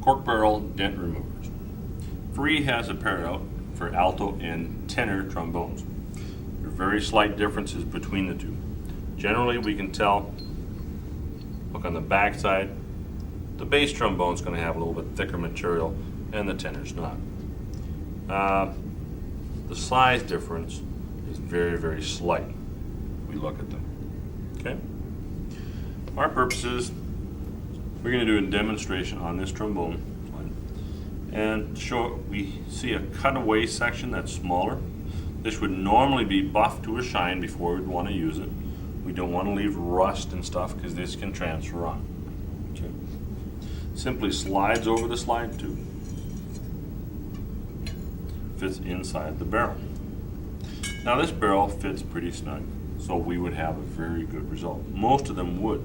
cork barrel dent removers. Ferree has a pair out for alto and tenor trombones. There are very slight differences between the two. Generally, we can tell, look on the back side, the bass trombone is going to have a little bit thicker material and the tenor's not. The size difference is very, very slight. We look at them. Okay? Our purposes, we're going to do a demonstration on this trombone and show we see a cutaway section that's smaller. This would normally be buffed to a shine before we'd want to use it. We don't want to leave rust and stuff because this can transfer on. Okay. Simply slides over the slide tube. Fits inside the barrel. Now this barrel fits pretty snug, so we would have a very good result. Most of them would.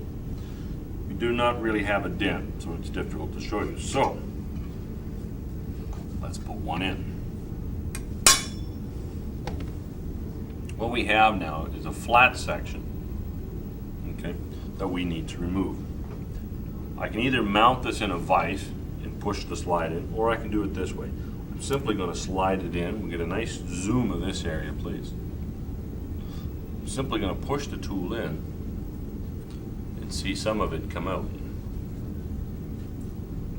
We do not really have a dent, so it's difficult to show you. So let's put one in. What we have now is a flat section, okay, that we need to remove. I can either mount this in a vise and push the slide in, or I can do it this way. I'm simply going to slide it in. We get a nice zoom of this area, please. I'm simply going to push the tool in and see some of it come out.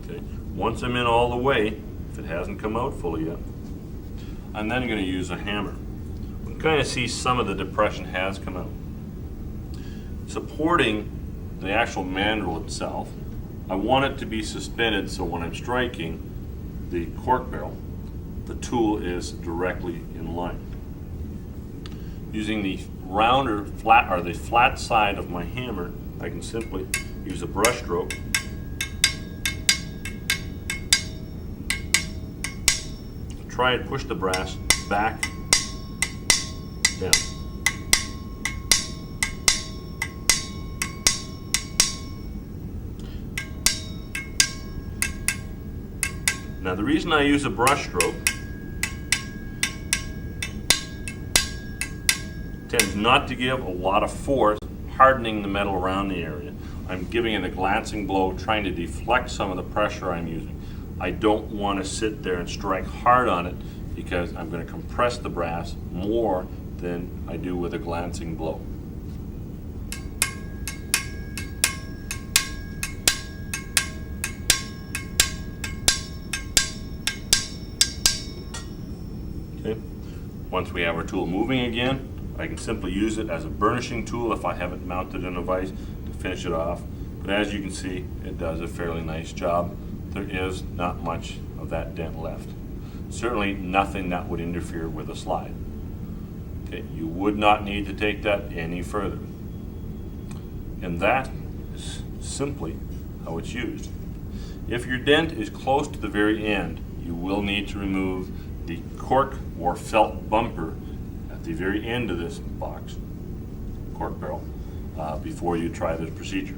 Okay. Once I'm in all the way, if it hasn't come out fully yet, I'm then going to use a hammer. We can kind of see some of the depression has come out. Supporting the actual mandrel itself, I want it to be suspended so when I'm striking the cork barrel, the tool is directly in line. Using the rounder flat or the flat side of my hammer, I can simply use a brush stroke to try and push the brass back down. Now the reason I use a brush stroke tends not to give a lot of force, hardening the metal around the area. I'm giving it a glancing blow, trying to deflect some of the pressure I'm using. I don't want to sit there and strike hard on it because I'm going to compress the brass more than I do with a glancing blow. Okay. Once we have our tool moving again, I can simply use it as a burnishing tool if I haven't mounted in a vise to finish it off. But as you can see, it does a fairly nice job. There is not much of that dent left. Certainly nothing that would interfere with a slide. Okay, you would not need to take that any further. And that is simply how it's used. If your dent is close to the very end, you will need to remove the cork or felt bumper at the very end of this box, cork barrel, before you try this procedure.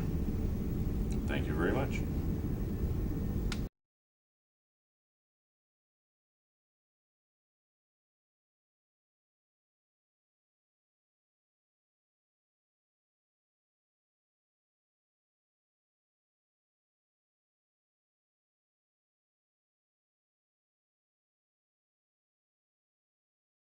Thank you very much.